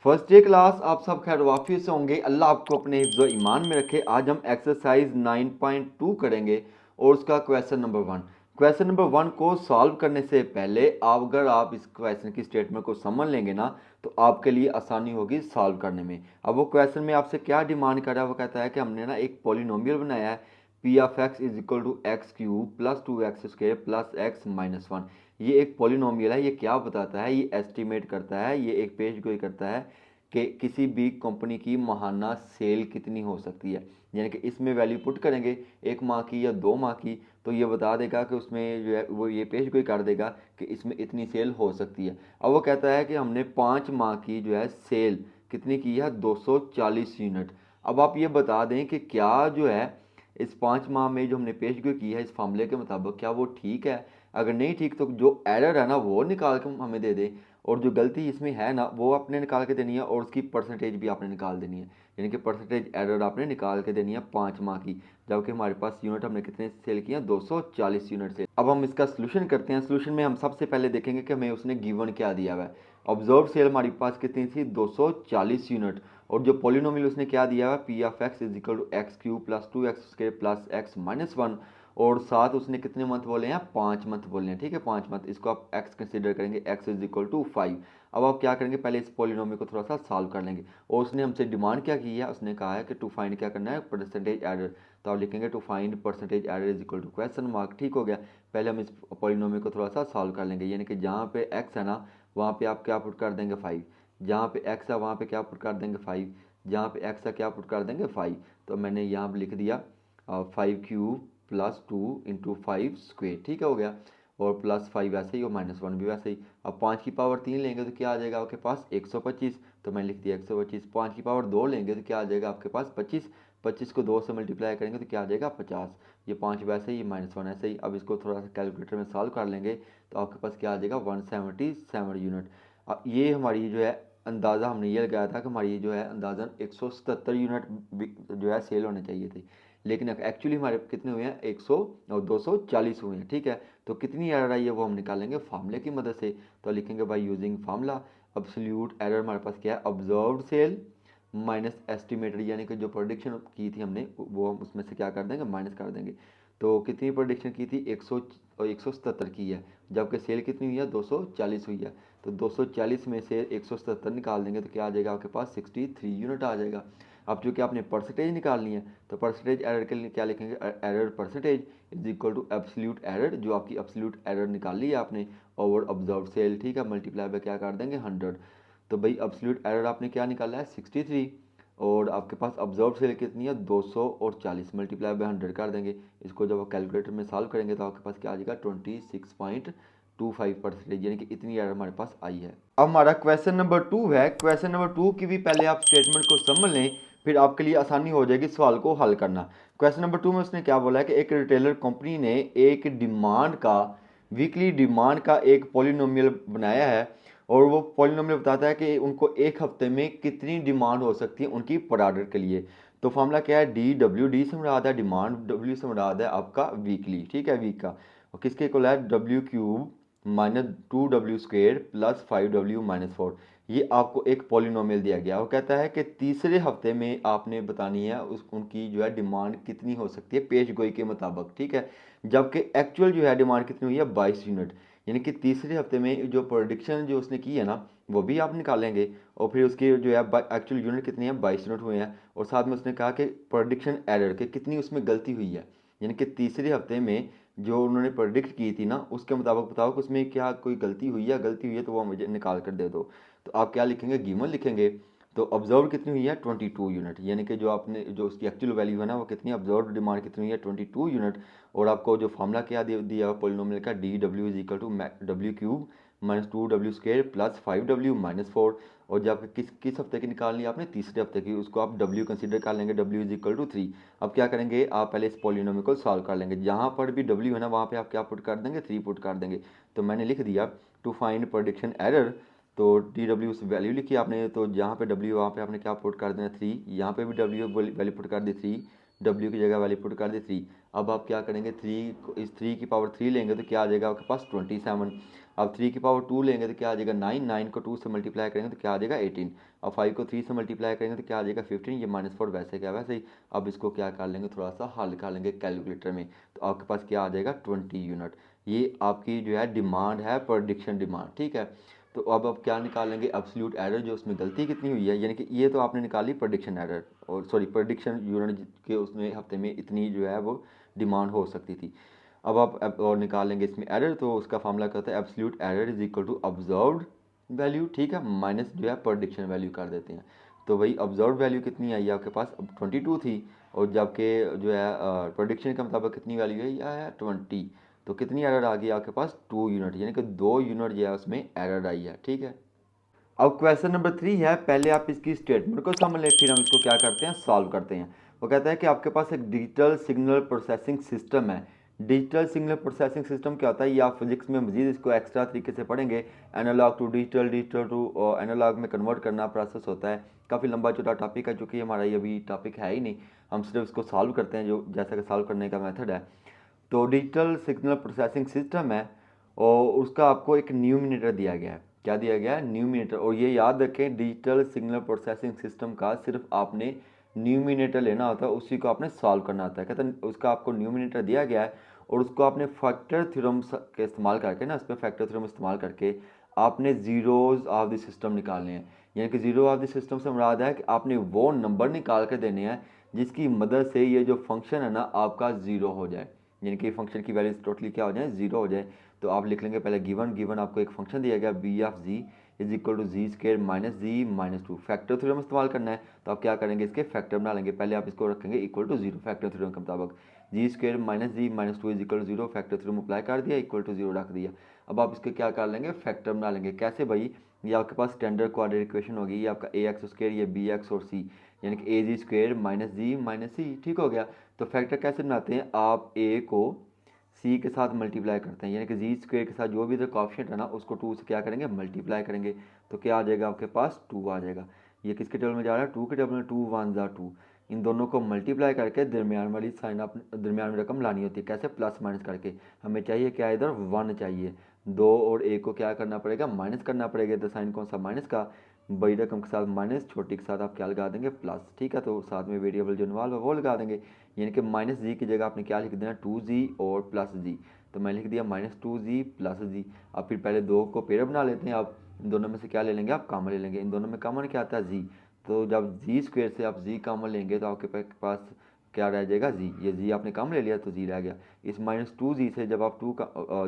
First day class आप सब खैर वाफिय से होंगे। अल्लाह आपको अपने हिफ्ज़ ईमान में रखे। आज हम एक्सरसाइज 9.2 करेंगे और उसका क्वेश्चन नंबर 1। क्वेश्चन नंबर 1 को सॉल्व करने से पहले अगर आप इस क्वेश्चन की स्टेटमेंट को समझ लेंगे ना तो आपके लिए आसानी होगी सॉल्व करने में। अब वो क्वेश्चन में आपसे क्या डिमांड कर रहा है, वो कहता है कि हमने ना एक पॉलिनोमियल बनाया है p of x is equal to x cube plus 2x² plus x minus 1। ये एक पॉलिनोमियल है। ये क्या बताता है, ये एस्टिमेट करता है, ये एक पेश गोई करता है कि किसी भी कंपनी की माहाना सेल कितनी हो सकती है। यानी कि इसमें वैल्यू पुट करेंगे 1 माह की या 2 माह की, तो ये बता देगा कि उसमें जो है वो ये पेश गोई कर देगा कि इसमें इतनी सेल हो सकती है। अब वो कहता है कि हमने 5 माह की जो है सेल कितनी की है, 240 यूनिट। अब आप ये बता दें कि क्या जो है इस 5 माह में जो हमने पेश गोई की है इस फार्मूले के मुताबिक क्या वो ठीक है। अगर नहीं ठीक तो जो एरर है ना वो निकाल के हमें दे दे, और जो गलती इसमें है ना वो आपने निकाल के देनी है, और उसकी परसेंटेज भी आपने निकाल देनी है। यानी कि परसेंटेज एरर आपने निकाल के देनी है 5 माह की, जबकि हमारे पास यूनिट हमने कितने सेल किए हैं, 240 यूनिट से। अब हम इसका सोल्यूशन करते हैं। सोल्यूशन में हम सबसे पहले देखेंगे कि हमें उसने गिवन क्या दिया हुआ है। ऑब्जर्व सेल हमारे पास कितनी थी, 240 यूनिट। और जो पॉलिनोमियल उसने क्या दिया हुआ है, p of x is equal to x cube plus 2x² plus x minus 1। और साथ उसने कितने मंथ बोले हैं, 5 मंथ बोले हैं। ठीक है, 5 मंथ, इसको आप एक्स कंसिडर करेंगे, एक्स इज इक्वल टू 5। अब आप क्या करेंगे, पहले इस पॉलिनोमियल को थोड़ा सा सॉल्व कर लेंगे। और उसने हमसे डिमांड क्या की है, उसने कहा है कि टू फाइंड क्या करना है, परसेंटेज एरर। तो आप लिखेंगे to find percentage error is equal to question mark. ठीक हो गया। पहले हम इस पॉलिनोमियल को थोड़ा सा सॉल्व कर लेंगे। यानी कि जहाँ पे एक्स है ना वहाँ पे आप क्या पुट कर देंगे, 5। जहाँ पे एक्स है वहाँ पे क्या पुट कर देंगे, 5। जहाँ पे एक्स है क्या पुट कर देंगे, 5। तो मैंने यहाँ पर लिख दिया 5 क्यूब प्लस 2 × 5²। ठीक है, हो गया। और प्लस 5 वैसे ही और माइनस 1 भी वैसे ही। अब 5 की पावर 3 लेंगे तो क्या आ जाएगा आपके पास, 125। तो मैंने लिख दिया 125। 5 की पावर 2 लेंगे तो क्या आ जाएगा आपके पास, 25। 25 को 2 से मल्टीप्लाई करेंगे तो क्या आ जाएगा, 50। ये 5 वैसे ही, माइनस 1 ऐसे ही। अब इसको थोड़ा सा कैलकुलेटर में सॉल्व कर लेंगे तो आपके पास क्या आ जाएगा, 177 यूनिट। अब ये हमारी जो है अंदाज़ा हमने ये लगाया था कि हमारी जो है अंदाज़न 177 यूनिट जो है सेल होने चाहिए थे, लेकिन एक्चुअली हमारे कितने हुए हैं, 100 और 240 हुए हैं। ठीक है, तो कितनी एरर आई है वो हम निकालेंगे फार्मूले की मदद से। तो लिखेंगे by using formula. Absolute error हमारे पास क्या है, ऑब्जर्व्ड सेल माइनस एस्टिमेटेड, यानी कि जो प्रोडिक्शन की थी हमने वो हम उसमें से क्या कर देंगे, माइनस कर देंगे। तो कितनी प्रोडिक्शन की थी, 177 की है, जबकि सेल कितनी हुई है, 240 हुई है। तो 240 में से 177 निकाल देंगे तो क्या आ जाएगा आपके पास, 63 यूनिट आ जाएगा। अब चूँकि आपने परसेंटेज निकालनी है तो परसेंटेज एरर के लिए क्या लिखेंगे, error percentage is equal to absolute error, जो आपकी एब्सोल्यूट एरर निकाल ली है आपने, ओवर ऑब्जर्व सेल। ठीक है, मल्टीप्लाई बाय क्या कर देंगे, 100। तो भाई एब्सोल्यूट एरर आपने क्या निकाला है, 63। और आपके पास ऑब्जर्व सेल कितनी है, 240, मल्टीप्लाई बाय 100 कर देंगे। इसको जब आप कैलकुलेटर में सॉल्व करेंगे तो आपके पास क्या आ जाएगा, 26.25%, यानी कि इतनी एरर हमारे पास आई है। अब हमारा क्वेश्चन नंबर 2 है। क्वेश्चन नंबर 2 की भी पहले आप स्टेटमेंट को समझ लें, फिर आपके लिए आसानी हो जाएगी सवाल को हल करना। क्वेश्चन नंबर 2 में उसने क्या बोला है कि एक रिटेलर कंपनी ने एक डिमांड का, वीकली डिमांड का एक पॉलिनोमियल बनाया है, और वो पॉलिनोमियल बताता है कि उनको एक हफ्ते में कितनी डिमांड हो सकती है उनकी पर ऑर्डर के लिए। तो फॉर्मूला क्या है, डी डब्ल्यू, डी से मुराद है डिमांड, डब्ल्यू से मुराद है आपका वीकली। ठीक है, वीक का। और किसके इक्वल है, W cube minus 2w² plus 5w-4। ये आपको एक पॉलिनोमियल दिया गया। वो कहता है कि तीसरे हफ्ते में आपने बतानी है उस उनकी जो है डिमांड कितनी हो सकती है पेश गोई के मुताबिक। ठीक है, जबकि एक्चुअल जो है डिमांड कितनी हुई है, 22 यूनिट। यानी कि तीसरे हफ्ते में जो प्रोडिक्शन जो उसने की है ना वो भी आप निकालेंगे, और फिर उसकी जो है एक्चुअल यूनिट कितनी है, 22 यूनिट हुए हैं। और साथ में उसने कहा कि प्रोडिक्शन एरर के कितनी उसमें गलती हुई है। यानी कि तीसरे हफ्ते में जो उन्होंने प्रोडिक्ट की थी ना उसके मुताबिक बताओ कि उसमें क्या कोई गलती हुई है, गलती हुई है तो वो मुझे निकाल कर दे दो। तो आप क्या लिखेंगे, गिवन लिखेंगे। तो ऑब्जर्व कितनी हुई है, 22 यूनिट। यानी कि जो आपने जो उसकी एक्चुअल वैल्यू है ना वो कितनी, ऑब्जर्व डिमांड कितनी हुई है, 22 यूनिट। और आपको जो फार्मूला क्या दिया पॉलिनोमियल का, D W is equal to W cube minus 2w² plus 5w-4। और जब किस हफ्ते की निकालनी है आपने, तीसरे हफ्ते की, उसको आप w कंसीडर कर लेंगे, w इज इक्वल टू 3। अब क्या करेंगे, आप पहले इस पॉलिनोमियल को सॉल्व कर लेंगे। जहाँ पर भी w है ना वहाँ पे आप क्या पुट कर देंगे, 3 पुट कर देंगे। तो मैंने लिख दिया टू फाइंड प्रोडिक्शन एरर। तो डी डब्ल्यू वैल्यू लिखी आपने, तो जहाँ पे w वहाँ पे आपने क्या पुट कर देना, 3। यहाँ पे भी w वैल्यू पुट कर दी 3, w की जगह वैल्यू पुट कर दी 3। अब आप क्या करेंगे, 3 इस 3 की पावर 3 लेंगे तो क्या आ जाएगा आपके पास, 27। अब 3 की पावर 2 लेंगे तो क्या आ जाएगा 9, 9 को 2 से मल्टीप्लाई करेंगे तो क्या आ जाएगा 18। अब 5 को 3 से मल्टीप्लाई करेंगे तो क्या आ जाएगा 15, ये -4 वैसे क्या वैसे ही। अब इसको क्या कर लेंगे, थोड़ा सा हल कर लेंगे कैलकुलेटर में, तो आपके पास क्या आ जाएगा 20 यूनिट। ये आपकी जो है डिमांड है, प्रोडिक्शन डिमांड, ठीक है। तो अब आप क्या निकालेंगे, एब्सोल्यूट एरर, जो उसमें गलती कितनी हुई है, यानी कि ये तो आपने निकाली प्रोडिक्शन एरर, और सॉरी प्रोडिक्शन यूनिट के उसमें हफ्ते में इतनी जो है वो डिमांड हो सकती थी। अब आप और निकालेंगे इसमें एरर, तो उसका फार्मूला कहता है absolute error is equal to observed value, ठीक है, माइनस जो है प्रोडिक्शन वैल्यू कर देते हैं। तो वही ऑब्जर्व वैल्यू कितनी आई है आपके पास, अब 22 थी, और जबकि जो है प्रोडिक्शन के मुताबिक कितनी वैल्यू है, यह है 20। तो कितनी एरर आ गई आपके पास 2 यूनिट, यानी कि 2 यूनिट जो है उसमें एरर आई है, ठीक है। अब क्वेश्चन नंबर 3 है, पहले आप इसकी स्टेटमेंट को समझ लें, फिर हम इसको क्या करते हैं, सॉल्व करते हैं। वो कहता है कि आपके पास एक डिजिटल सिग्नल प्रोसेसिंग सिस्टम है। डिजिटल सिग्नल प्रोसेसिंग सिस्टम क्या होता है, ये आप फिजिक्स में मजीद इसको एक्स्ट्रा तरीके से पढ़ेंगे। Analog to digital, digital to analog में कन्वर्ट करना प्रोसेस होता है। काफ़ी लंबा चौड़ा टॉपिक है, चूँकि हमारा ये अभी टॉपिक है ही नहीं, हम सिर्फ इसको सॉल्व करते हैं, जो जैसा कि सॉल्व करने का मेथड है। तो डिजिटल सिग्नल प्रोसेसिंग सिस्टम है, और उसका आपको एक न्यूमिनेटर दिया गया है। क्या दिया गया है, न्यूमिनेटर। और ये याद रखें, डिजिटल सिग्नल प्रोसेसिंग सिस्टम का सिर्फ आपने न्यूमिनेटर लेना होता है, उसी को आपने सॉल्व करना होता है। कहते हैं उसका आपको न्यूमिनेटर दिया गया है, और उसको आपने फैक्टर थ्योरम के इस्तेमाल करके ना, इसमें फैक्टर थ्योरम इस्तेमाल करके आपने ज़ीरोज़ ऑफ द सिस्टम निकालने हैं। यानी कि ज़ीरो ऑफ द सिस्टम से मुराद है कि आपने वो नंबर निकाल कर देने हैं जिसकी मदद से ये जो फंक्शन है ना आपका ज़ीरो हो जाए, यानी कि फंक्शन की वैल्यूज टोटली क्या हो जाए, जीरो हो जाए। तो आप लिख लेंगे पहले गिवन आपको एक फंक्शन दिया गया b of ji is equal to g square minus ji minus 2। Factor theorem इस्तेमाल करना है, तो आप क्या करेंगे, इसके फैक्टर बना लेंगे। पहले आप इसको रखेंगे equal to zero, factor theorem के मुताबिक z square minus ji minus 2 is equal to zero, factor theorem apply कर दिया, इक्वल टू जीरो रख दिया। अब आप इसके क्या कर लेंगे, फैक्टर बना लेंगे। कैसे भाई, ये आपके पास स्टैंडर्ड क्वाड्रेटिक इक्वेशन होगी, ये आपका ए एक्स स्क्र, ये बी एक्स और सी, यानी कि ए जी स्क्र माइनस जी माइनस सी, ठीक हो गया। तो फैक्टर कैसे बनाते हैं, आप ए को सी के साथ मल्टीप्लाई करते हैं, यानी कि जी स्क्वेयर के साथ जो भी इधर कॉफिशिएंट है ना उसको 2 से क्या करेंगे, मल्टीप्लाई करेंगे। तो क्या आ जाएगा आपके पास, 2 आ जाएगा। ये किसके टेबल में जा रहा है, 2 के टेबल में, 2 1 ज़ा 2। इन दोनों को मल्टीप्लाई करके दरमियान वाली साइन आप दरमियान में रकम लानी होती है। कैसे, प्लस माइनस करके। हमें चाहिए क्या, इधर 1 चाहिए। 2 और 1 को क्या करना पड़ेगा, माइनस करना पड़ेगा। इधर साइन कौन सा, माइनस का। बड़ी रकम के साथ माइनस, छोटी के साथ आप क्या लगा देंगे, प्लस, ठीक है। तो साथ में वेरिएबल जो इन्वॉल्व है वो लगा देंगे, यानी कि माइनस जी की जगह आपने क्या लिख देना, 2g और प्लस जी। तो मैं लिख दिया माइनस 2g प्लस जी। अब फिर पहले दो को पेयर बना लेते हैं। आप इन दोनों में से क्या ले लेंगे, आप कॉमन ले लेंगे। इन दोनों में कॉमन क्या आता है, जी। तो जब जी स्क्वेयर से आप जी कॉमन लेंगे तो आपके पास क्या रह जाएगा, जी। ये जी आपने कॉमन ले लिया तो जी रह गया। इस माइनस 2g से जब आप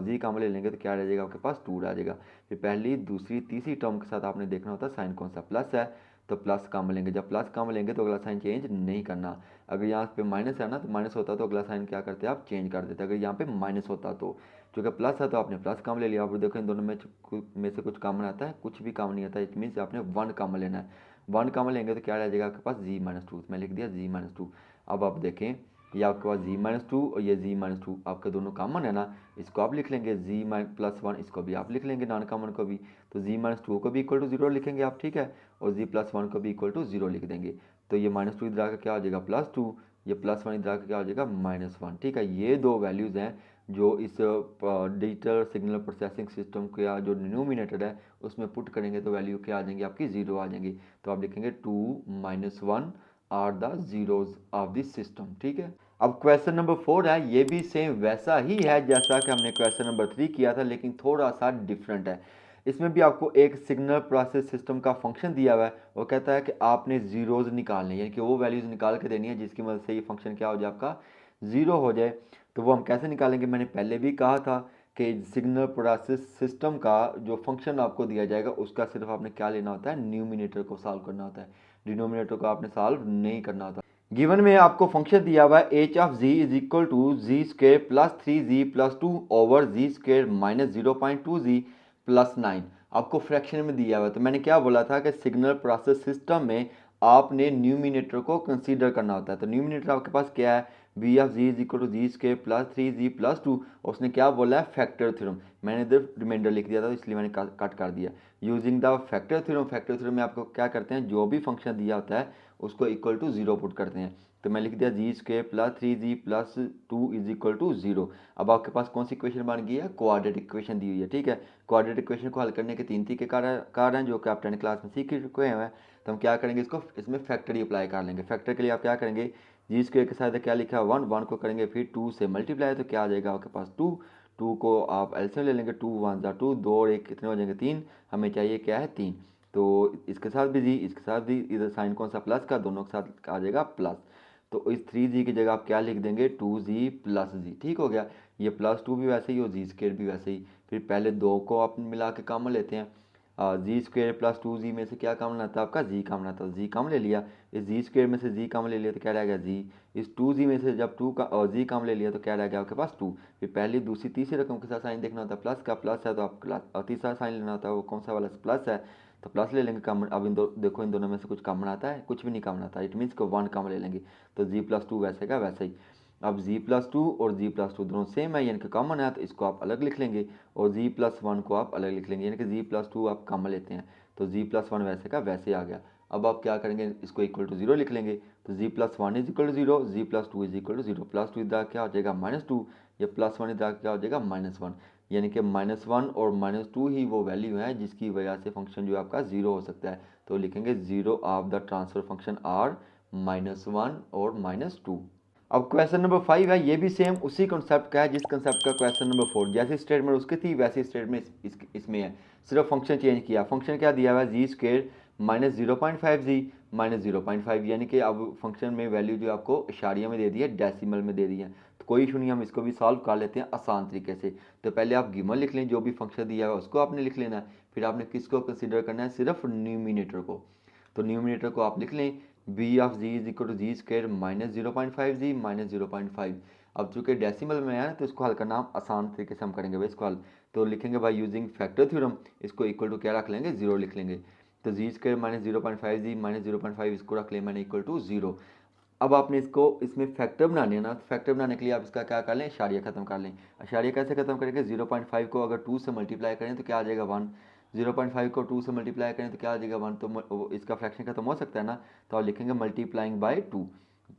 जी कॉमन ले लेंगे तो क्या रह जाएगा आपके पास, 2 रह जाएगा। फिर पहली दूसरी तीसरी टर्म के साथ आपने देखना होता है साइन कौन सा, प्लस है तो प्लस कॉमन लेंगे। जब प्लस कॉमन लेंगे तो अगला साइन चेंज नहीं करना। अगर यहाँ पे माइनस है ना, तो माइनस होता तो अगला साइन क्या करते हैं, आप चेंज कर देते। अगर यहाँ पे माइनस होता तो, चूँकि प्लस है तो आपने प्लस कॉमन ले लिया। अब देखो इन दोनों में से कुछ कॉमन आता है, कुछ भी कॉमन नहीं आता। इट मीन्स आपने 1 कॉमन लेना है। 1 कॉमन लेंगे तो क्या रह जाएगा आपके पास, जी माइनस 2। मैं लिख दिया जी माइनस 2। अब आप देखें, ये आपके पास जी माइनस 2 और ये जी माइनस 2 आपके दोनों कॉमन है ना, इसको आप लिख लेंगे जी प्लस 1, इसको भी आप लिख लेंगे नॉन कॉमन को भी। तो जी माइनस 2 को भी इक्वल टू जीरो लिखेंगे आप, ठीक है, और जी प्लस 1 को भी इक्वल टू जीरो लिख देंगे। तो ये माइनस 2 इधर आकर क्या हो जाएगा, प्लस 2। ये प्लस 1 इधर आकर क्या हो जाएगा, माइनस 1, ठीक है। ये दो वैल्यूज़ हैं जो इस डिजिटल सिग्नल प्रोसेसिंग सिस्टम का जो डिनोमिनेटर है उसमें पुट करेंगे तो वैल्यू क्या आ जाएंगी आपकी, जीरो आ जाएंगी। तो आप लिखेंगे 2 minus 1 are the zeros of this system, ठीक है। अब क्वेश्चन नंबर 4 है, ये भी सेम वैसा ही है जैसा कि हमने क्वेश्चन नंबर 3 किया था, लेकिन थोड़ा सा डिफरेंट है। इसमें भी आपको एक सिग्नल प्रोसेस सिस्टम का फंक्शन दिया हुआ है। वो कहता है कि आपने जीरोज़ निकालने, यानी कि वो वैल्यूज़ निकाल के देनी है जिसकी मदद से ये फंक्शन क्या हो जाए, आपका ज़ीरो हो जाए। तो वो हम कैसे निकालेंगे, मैंने पहले भी कहा था कि सिग्नल प्रोसेस सिस्टम का जो फंक्शन आपको दिया जाएगा उसका सिर्फ आपने क्या लेना होता है, न्यूमिनेटर को सॉल्व करना होता है, डिनोमिनेटर को आपने सॉल्व नहीं करना होता। गिवन में आपको फंक्शन दिया हुआ है h of ji is equal to g square plus 3g plus 2 over g square minus 0.2g plus 9 आपको फ्रैक्शन में दिया हुआ है। तो मैंने क्या बोला था कि सिग्नल प्रोसेस सिस्टम में आपने न्यूमिनेटर को कंसीडर करना होता है। तो न्यूमिनेटर आपके पास क्या है, b of ji is equal to g square plus 3z+2। उसने क्या बोला है, फैक्टर थ्योरम। मैंने इधर रिमाइंडर लिख दिया था इसलिए मैंने कट कर दिया। Using the factor theorem, factor theorem में आपको क्या करते हैं, जो भी फंक्शन दिया होता है उसको इक्वल टू जीरो पुट करते हैं। तो मैं लिख दिया z square plus 3z+2 is equal to zero. अब आपके पास कौन सी इक्वेशन बन गई है, क्वाड्रेटिक इक्वेशन दी हुई है। ठीक है, क्वाड्रेटिक इक्वेशन को हल करने के तीन तरीके कार हैं जो कि आप 10th क्लास में सीख चुके हैं। तो हम क्या करेंगे, इसको इसमें फैक्टर ही अप्लाई कर लेंगे। फैक्टर के लिए आप क्या करेंगे, जी स्क्वायर के साथ क्या लिखा है 1, 1 को करेंगे फिर 2 से मल्टीप्लाई, तो क्या आ जाएगा आपके पास 2, 2 को आप एलसीएम ले लेंगे, 2 1 जा 2, 2 और 1 कितने हो जाएंगे 3, हमें चाहिए क्या है 3। तो इसके साथ भी जी, इसके साथ भी, इधर साइन कौन सा प्लस का, दोनों के साथ आ जाएगा प्लस। तो इस 3g की जगह आप क्या लिख देंगे 2g प्लस जी। ठीक हो गया, ये +2 भी वैसे ही और जी स्क्वायर भी वैसे ही। फिर पहले दो को आप मिला के कॉमन लेते हैं, जी स्क्वायर प्लस 2g में से क्या कॉमन आता है आपका, जी कॉमन आता है, जी कॉमन ले लिया। इस जी स्क्वायर में से जी कॉमन ले लिया तो क्या रह गया जी। इस 2g में से जब 2 का जी कॉमन ले लिया तो क्या रह गया आपके पास 2। फिर पहली दूसरी तीसरी रकम के साथ साइन देखना होता है, प्लस का प्लस है तो आप तीसरा साइन लेना होता है, वो कौन सा वाला प्लस है तो प्लस ले लेंगे कॉमन। अब देखो इन दोनों में से कुछ कॉमन आता है, कुछ भी नहीं कॉमन आता, इट मीन्स को 1 कॉमन ले लेंगे। तो g+2 वैसे का वैसे ही। अब g+2 और g+2 दोनों सेम है यानी कि कॉमन है, तो इसको आप अलग लिख लेंगे और g+1 को आप अलग लिख लेंगे, यानी कि g+2 आप कॉमन लेते हैं तो g+1 वैसे का वैसे आ गया। अब आप क्या करेंगे, इसको इक्वल टू जीरो लिख लेंगे। तो g+1 is equal to zero, g+2 is equal to zero. +2 इधर क्या हो जाएगा -2, या +1 इधर क्या हो जाएगा -1, यानी कि -1 और -2 ही वो वैल्यू है जिसकी वजह से फंक्शन जो आपका जीरो हो सकता है। तो लिखेंगे zero of the transfer function are -1 और -2। अब क्वेश्चन नंबर 5 है, ये भी सेम उसी कॉन्सेप्ट का है जिस कॉन्सेप्ट का क्वेश्चन नंबर 4, जैसी स्टेटमेंट उसकी थी वैसी स्टेटमेंट इसमें है, सिर्फ फंक्शन चेंज किया। फंक्शन क्या दिया हुआ है, जी स्क्वेयर -0.5g -0.5, यानी कि अब फंक्शन में वैल्यू जो आपको इशारिया में दे दी है, डेसिमल में दे दी है। तो कोई इशू नहीं, हम इसको भी सॉल्व कर लेते हैं आसान तरीके से। तो पहले आप गिवन लिख लें, जो भी फंक्शन दिया है उसको आपने लिख लेना है। फिर आपने किसको कंसिडर करना है, सिर्फ न्यूमिनेटर को। तो न्यूमिनेटर को आप लिख लें, b of ji is equal to g square -0.5g -0.5। अब चूंकि डेसिमल में है तो इसको हल करना हम आसान तरीके से हम करेंगे भाई इसको हल। तो लिखेंगे भाई यूजिंग फैक्टर थ्योरम, इसको इक्वल टू क्या रख लेंगे, जीरो लिख लेंगे। तो जी स्क्वायर -0.5g -0.5 इसको रख लें मैंने इक्वल टू जीरो। अब आपने इसको इसमें फैक्टर बनाने हैं ना, तो फैक्टर बनाने के लिए आप इसका क्या कर लें, इशारिया खत्म कर लें। इशारिया कैसे खत्म करेंगे, 0.5 को अगर 2 से मल्टीप्लाई करें तो क्या आ जाएगा 1, 0.5 को 2 से मल्टीप्लाई करें तो क्या आ जाएगा 1, तो इसका फ्रैक्शन खत्म हो सकता है ना। तो आप लिखेंगे मल्टीप्लाइंग बाय 2।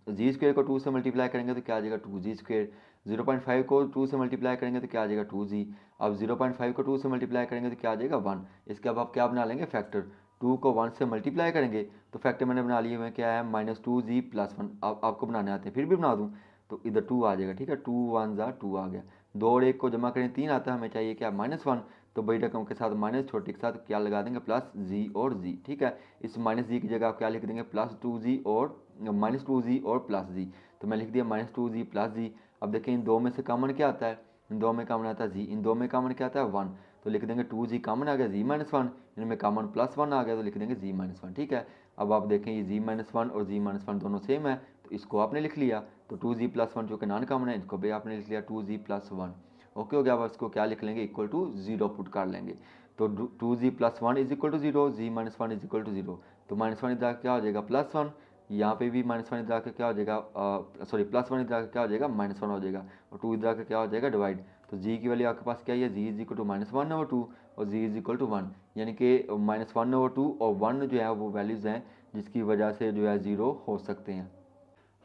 जी स्क्वेयर को 2 से मल्टीप्लाई करेंगे तो क्या आ जाएगा 2g स्क्वेयर। 0.5 को 2 से मल्टीप्लाई करेंगे तो क्या आ जाएगा 2g। अब 0.5 को 2 से मल्टीप्लाई करेंगे तो क्या आ जाएगा 1। इसके अब आप क्या बना लेंगे, फैक्टर। 2 को 1 से मल्टीप्लाई करेंगे तो फैक्टर मैंने बना लिए हुए क्या है, -2g+1। अब आपको बनाने आते हैं, फिर भी बना दूँ तो इधर 2 आ जाएगा। ठीक है, 2 1 जा 2 आ गया। 2 और 1 को जमा करें 3 आता है, हमें चाहिए क्या -1। तो बड़ी रकम के साथ माइनस, छोटी के साथ क्या लगा देंगे प्लस जी और जी। ठीक है, इस -g की जगह आप क्या लिख देंगे, +2g और -2g और +g। तो मैं लिख दिया -2g +g। अब देखिए इन दो में से कॉमन क्या आता है, इन दो में कॉमन आता है जी, इन दो में कॉमन क्या आता है 1। तो लिख देंगे 2g कॉमन आ गया, g-1, इनमें कॉमन +1 आ गया तो लिख देंगे g-1। ठीक है, अब आप देखें ये g-1 और g-1 दोनों सेम है तो इसको आपने लिख लिया। तो 2g+1 जो कि नॉन कॉमन है, इसको भी आपने लिख लिया 2g+1। ओके हो गया। अब इसको क्या लिख लेंगे, इक्वल टू जीरो पुट कर लेंगे। तो 2g+1 is equal to zero, g-1 is equal to zero. तो -1 इधर क्या हो जाएगा +1, यहाँ पे भी -1 इधर के क्या हो जाएगा, सॉरी +1 इधर क्या हो जाएगा -1 हो जाएगा, और 2 इधर का क्या हो जाएगा डिवाइड। तो g की वैल्यू आपके पास क्या है, g इज इक्वल टू -1/2 और g इज इक्वल टू 1, यानी कि -1/2 और 1 जो है वो वैल्यूज़ हैं जिसकी वजह से जो है ज़ीरो हो सकते हैं।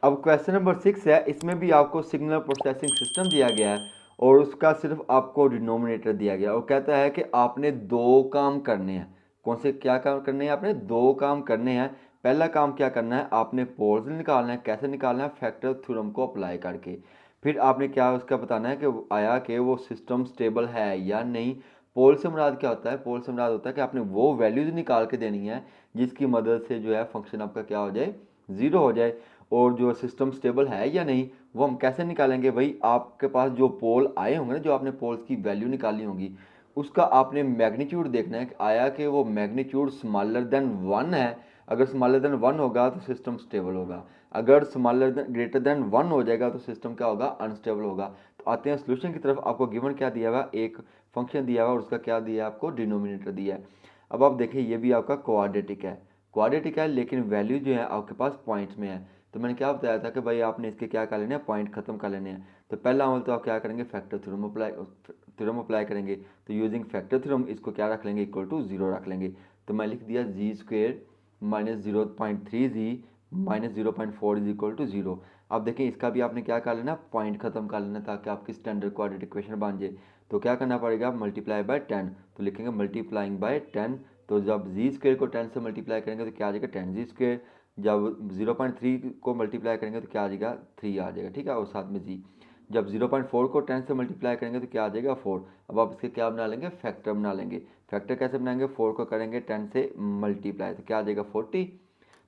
अब क्वेश्चन नंबर 6 है, इसमें भी आपको सिग्नल प्रोसेसिंग सिस्टम दिया गया है और उसका सिर्फ आपको डिनोमिनेटर दिया गया और कहता है कि आपने दो काम करने हैं। कौन से क्या काम करने हैं, आपने दो काम करने हैं। पहला काम क्या करना है, आपने पोल्स निकालना है। कैसे निकालना है, फैक्टर थ्योरम को अप्लाई करके। फिर आपने क्या उसका बताना है कि आया कि वो सिस्टम स्टेबल है या नहीं। पोल से मुराद क्या होता है, पोल से मुराद होता है कि आपने वो वैल्यूज निकाल के देनी है जिसकी मदद से जो है फंक्शन आपका क्या हो जाए, ज़ीरो हो जाए। और जो सिस्टम स्टेबल है या नहीं वो हम कैसे निकालेंगे भाई, आपके पास जो पोल आए होंगे ना, जो आपने पोल्स की वैल्यू निकाली होगी उसका आपने मैग्नीट्यूड देखना है कि आया कि वो मैग्नीट्यूड स्मॉलर देन 1 है। अगर स्मॉलर देन 1 होगा तो सिस्टम स्टेबल होगा, अगर स्मॉलर देन ग्रेटर देन 1 हो जाएगा तो सिस्टम क्या होगा, अनस्टेबल होगा। तो आते हैं सोल्यूशन की तरफ। आपको गिवन क्या दिया हुआ, एक फंक्शन दिया हुआ और उसका क्या दिया है, आपको डिनोमिनेटर दिया है। अब आप देखिए ये भी आपका क्वाड्रेटिक है, क्वाड्रेटिक है लेकिन वैल्यू जो है आपके पास पॉइंट्स में है। तो मैंने क्या बताया था कि भाई आपने इसके क्या कर लेने हैं, पॉइंट खत्म कर लेने हैं। तो पहला अमल तो आप क्या करेंगे, फैक्टर थ्योरम अप्लाई करेंगे। तो यूजिंग फैक्टर थ्योरम इसको क्या रख लेंगे, इक्वल टू 0 रख लेंगे। तो मैं लिख दिया z square minus 0.3 z minus 0.4 is equal to 0। अब देखें इसका भी आपने क्या कर लेना, पॉइंट खत्म कर लेना ताकि आपकी स्टैंडर्ड क्वाड्रेटिक इक्वेशन बन जाए। तो क्या करना पड़ेगा, मल्टीप्लाई बाय 10। तो लिखेंगे मल्टीप्लाइंग बाय 10। तो जब जी स्क्वेयर को 10 से मल्टीप्लाई करेंगे तो क्या आ जाएगा, 10 जी स्क्वेयर। जब 0.3 को मल्टीप्लाई करेंगे तो क्या आ जाएगा, 3 आ जाएगा, ठीक है, और साथ में जी। जब 0.4 को 10 से मल्टीप्लाई करेंगे तो क्या आ जाएगा, 4। अब आप इसके क्या बना लेंगे, फैक्टर बना लेंगे। फैक्टर कैसे बनाएंगे, 4 को करेंगे 10 से मल्टीप्लाई तो क्या आ जाएगा, 40।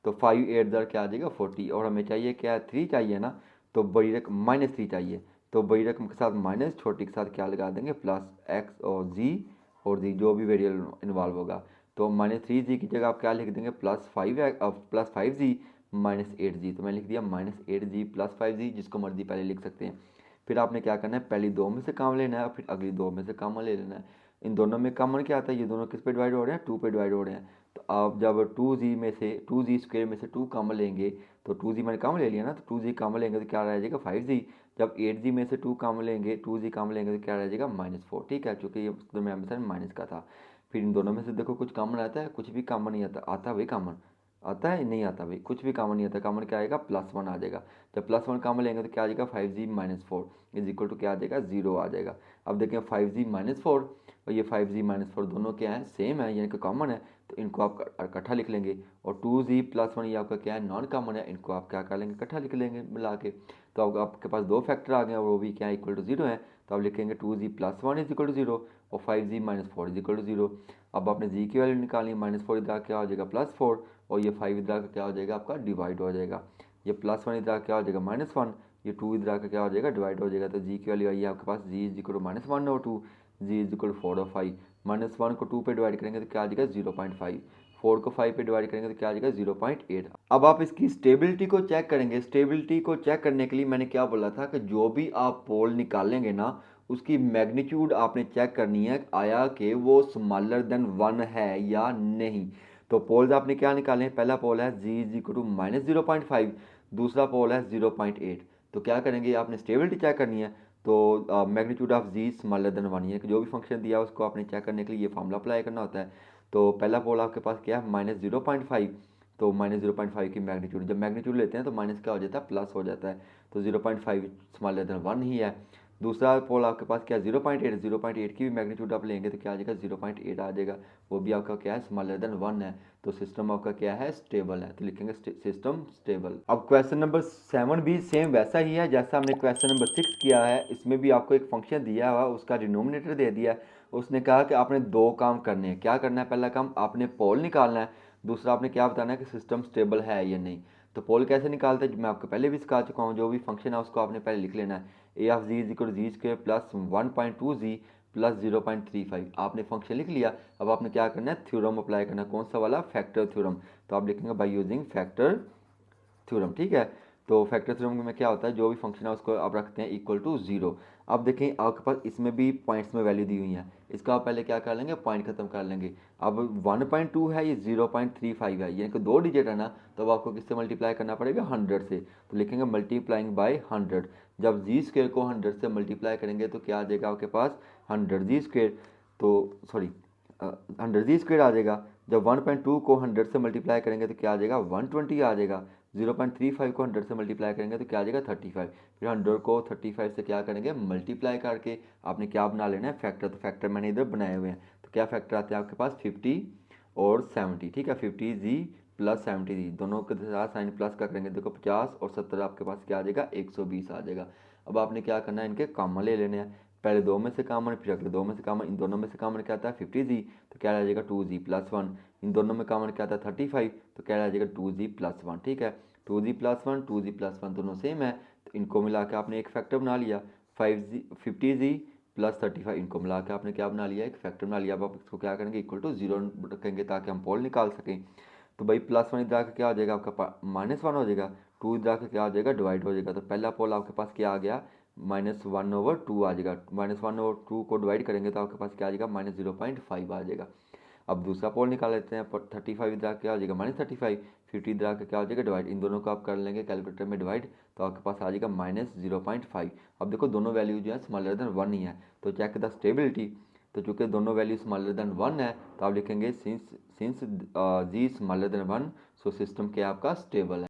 तो 5 8 दर क्या आ जाएगा, 40। और हमें चाहिए क्या, 3 चाहिए ना। तो बड़ी रकम -3 चाहिए। तो बड़ी रकम के साथ माइनस, छोटी के साथ क्या लगा देंगे, प्लस एक्स और जी जो भी वेरिएबल इन्वॉल्व होगा। तो -3 जी की जगह आप क्या लिख देंगे, +5 जी -8 जी। तो मैं लिख दिया -8 जी +5 जी, जिसको मर्जी पहले लिख सकते हैं। फिर आपने क्या करना है, पहली दो में से काम लेना है और फिर अगली दो में से कॉमन ले लेना है। इन दोनों में कॉमन क्या आता है, ये दोनों किस पे डिवाइड हो रहे हैं, 2 पे डिवाइड हो रहे हैं। तो आप जब 2 जी स्क्वेयर में से 2 कॉमन लेंगे, तो 2 जी मैंने कॉमन ले लिया ना, तो 2 जी कॉमन लेंगे तो क्या रह जाएगा, 5 जी। जब 8 जी में से 2 कॉमन लेंगे, 2 जी कॉमन लेंगे तो क्या रह जाएगा, -4, ठीक है, क्योंकि ये दरम्यान में माइनस का था। फिर इन दोनों में से देखो कुछ कॉमन आता है, कुछ भी कॉमन नहीं आता, आता भाई कॉमन आता है, नहीं आता भाई, कुछ भी कॉमन नहीं आता। कॉमन क्या आएगा, +1 आ जाएगा। जब +1 कॉमन लेंगे तो क्या आ जाएगा, 5 g - 4 इज इक्वल टू क्या आ जाएगा, 0 आ जाएगा। अब देखें 5 g - 4 और ये 5 g - 4 दोनों क्या है, सेम है, यानी कि कॉमन है। तो इनको आप इकट्ठा लिख लेंगे। और 2g + 1 ये आपका क्या है, नॉन कॉमन है, इनको आप क्या कर लेंगे, इकट्ठा लिख लेंगे मिला के। तो अब आपके पास दो फैक्टर आ गए और वो भी क्या है, इक्वल टू 0 है। तो आप लिखेंगे 2g + 1 इज इक्वल टू 0 और 5g - 4 इज इक्वल टू 0। अब आपने जी की वैल्यू निकालनी, -4 इधर क्या हो जाएगा, +4 और ये 5 इधर का क्या हो जाएगा, आपका डिवाइड हो जाएगा। ये +1 इधर क्या हो जाएगा, -1, ये 2 इधर का क्या हो जाएगा, डिवाइड हो जाएगा। तो जी की वैल्यू आई है आपके पास, जी इज इक्वल टू -1 और 2, जी इज इक्वल टू 4 और 5। -1 को 2 पे डिवाइड करेंगे तो क्या आ जाएगा, 0.5। 4 को 5 पे डिवाइड करेंगे तो क्या आ जाएगा, 0.8। अब आप इसकी स्टेबिलिटी को चेक करेंगे। स्टेबिलिटी को चेक करने के लिए मैंने क्या बोला था कि जो भी आप पोल निकालेंगे ना, उसकी मैग्नीट्यूड आपने चेक करनी है, आया कि वो स्मॉलर देन 1 है या नहीं। तो पोल्स आपने क्या निकाले हैं, पहला पोल है जी इज इक्वल टू -0.5, दूसरा पोल है 0.8। तो क्या करेंगे, आपने स्टेबिलिटी चेक करनी है। तो magnitude of g smaller than 1, यानी कि जो भी फंक्शन दिया है उसको आपने चेक करने के लिए ये फॉर्मूला अप्लाई करना होता है। तो पहला पोल आपके पास क्या है, -0.5। तो -0.5 की मैग्नीट्यूड, जब मैग्नीट्यूड लेते हैं तो माइनस क्या हो जाता है, प्लस हो जाता है। तो 0.5 स्मॉलर देन 1 ही है। दूसरा पोल आपके पास क्या है, 0.8। 0.8 की भी मैग्नीट्यूड आप लेंगे तो क्या आ जाएगा, 0.8 आ जाएगा। वो भी आपका क्या है, स्मॉलर देन 1 है। तो सिस्टम आपका क्या है, स्टेबल है। तो लिखेंगे सिस्टम स्टेबल। अब क्वेश्चन नंबर 7 भी सेम वैसा ही है जैसा हमने क्वेश्चन नंबर 6 किया है। इसमें भी आपको एक फंक्शन दिया हुआ, उसका डिनोमिनेटर दे दिया। उसने कहा कि आपने दो काम करने हैं। क्या करना है, पहला काम आपने पोल निकालना है, दूसरा आपने क्या बताना है कि सिस्टम स्टेबल है या नहीं। तो पोल कैसे निकालते हैं, मैं आपको पहले भी सिखा चुका हूँ। जो भी फंक्शन है उसको आपने पहले लिख लेना है। A of ji is equal z square plus 1.2 z plus 0.35। आपने फंक्शन लिख लिया। अब आपने क्या करना है, थ्योरम अप्लाई करना है। कौन सा वाला, फैक्टर थ्योरम। तो आप लिखेंगे बाय यूजिंग फैक्टर थ्योरम, ठीक है। तो फैक्टर थ्योरम में क्या होता है, जो भी फंक्शन है उसको आप रखते हैं इक्वल टू 0। अब देखें आपके पास इसमें भी पॉइंट्स में वैल्यू दी हुई है, इसका आप पहले क्या कर लेंगे, पॉइंट खत्म कर लेंगे। अब 1.2 है, ये 0.35 है, यानी कि दो डिजिट है ना। तो अब आपको किससे मल्टीप्लाई करना पड़ेगा, 100 से। तो लिखेंगे मल्टीप्लाइंग बाय 100। जब जी स्क्वेयर को 100 से मल्टीप्लाई करेंगे तो क्या आ जाएगा आपके पास, 100 जी स्क्वेयर। तो सॉरी 100 जी स्क्वेयर आ जाएगा। जब 1.2 को 100 से मल्टीप्लाई करेंगे तो क्या आ जाएगा, 120 आ जाएगा। 0.35 को 100 से मल्टीप्लाई करेंगे तो क्या आ जाएगा, 35। फिर 100 को 35 से क्या करेंगे, मल्टीप्लाई करके आपने क्या बना लेना है, फैक्टर। तो फैक्टर मैंने इधर बनाए हुए हैं। तो क्या फैक्टर आते हैं आपके पास, 50 और 70, ठीक है। 50 जी प्लस 70 जी, दोनों के साथ साइन प्लस का करेंगे, देखो 50 और 70 आपके पास क्या आ जाएगा, 120 आ जाएगा। अब आपने क्या करना है, इनके कॉमन ले लेने हैं। पहले दो में से कॉमन, फिर अगले दो में से कॉमन। इन दोनों में से कॉमन क्या आता है, 50 जी। तो क्या आ जाएगा, 2g + 1। इन दोनों में कॉमन क्या आता है, 35। तो क्या आ जाएगा, 2g + 1, ठीक है। 2g + 1 2g + 1 दोनों सेम है। तो इनको मिला के आपने एक फैक्टर बना लिया। 50g + 35, इनको मिला के आपने क्या बना लिया, एक फैक्टर बना लिया। अब आप इसको क्या करेंगे, इक्वल टू 0 रखेंगे ताकि हम पोल निकाल सकें। तो भाई +1 इधर आकर क्या हो जाएगा आपका, -1 हो जाएगा। 2 इधर आकर क्या हो जाएगा, डिवाइड हो जाएगा। तो पहला पोल आपके पास क्या आ गया, -1/2 आ जाएगा। -1/2 को डिवाइड करेंगे तो आपके पास क्या आ जाएगा, -0.5 आ जाएगा। अब दूसरा पोल निकाल लेते हैं। 35 इधर क्या हो जाएगा -35, 50 इधर का क्या हो जाएगा डिवाइड, इन दोनों को आप कर लेंगे कैलकुलेटर में डिवाइड, तो आपके पास आ जाएगा -0.5। अब देखो दोनों वैल्यू जो है स्मॉलर देन 1 ही है, तो चेक द स्टेबिलिटी। तो चूंकि दोनों वैल्यू स्मॉलर देन 1 है तो आप लिखेंगे सिंस जी स्मॉलर देन 1, सो सिस्टम क्या आपका स्टेबल है।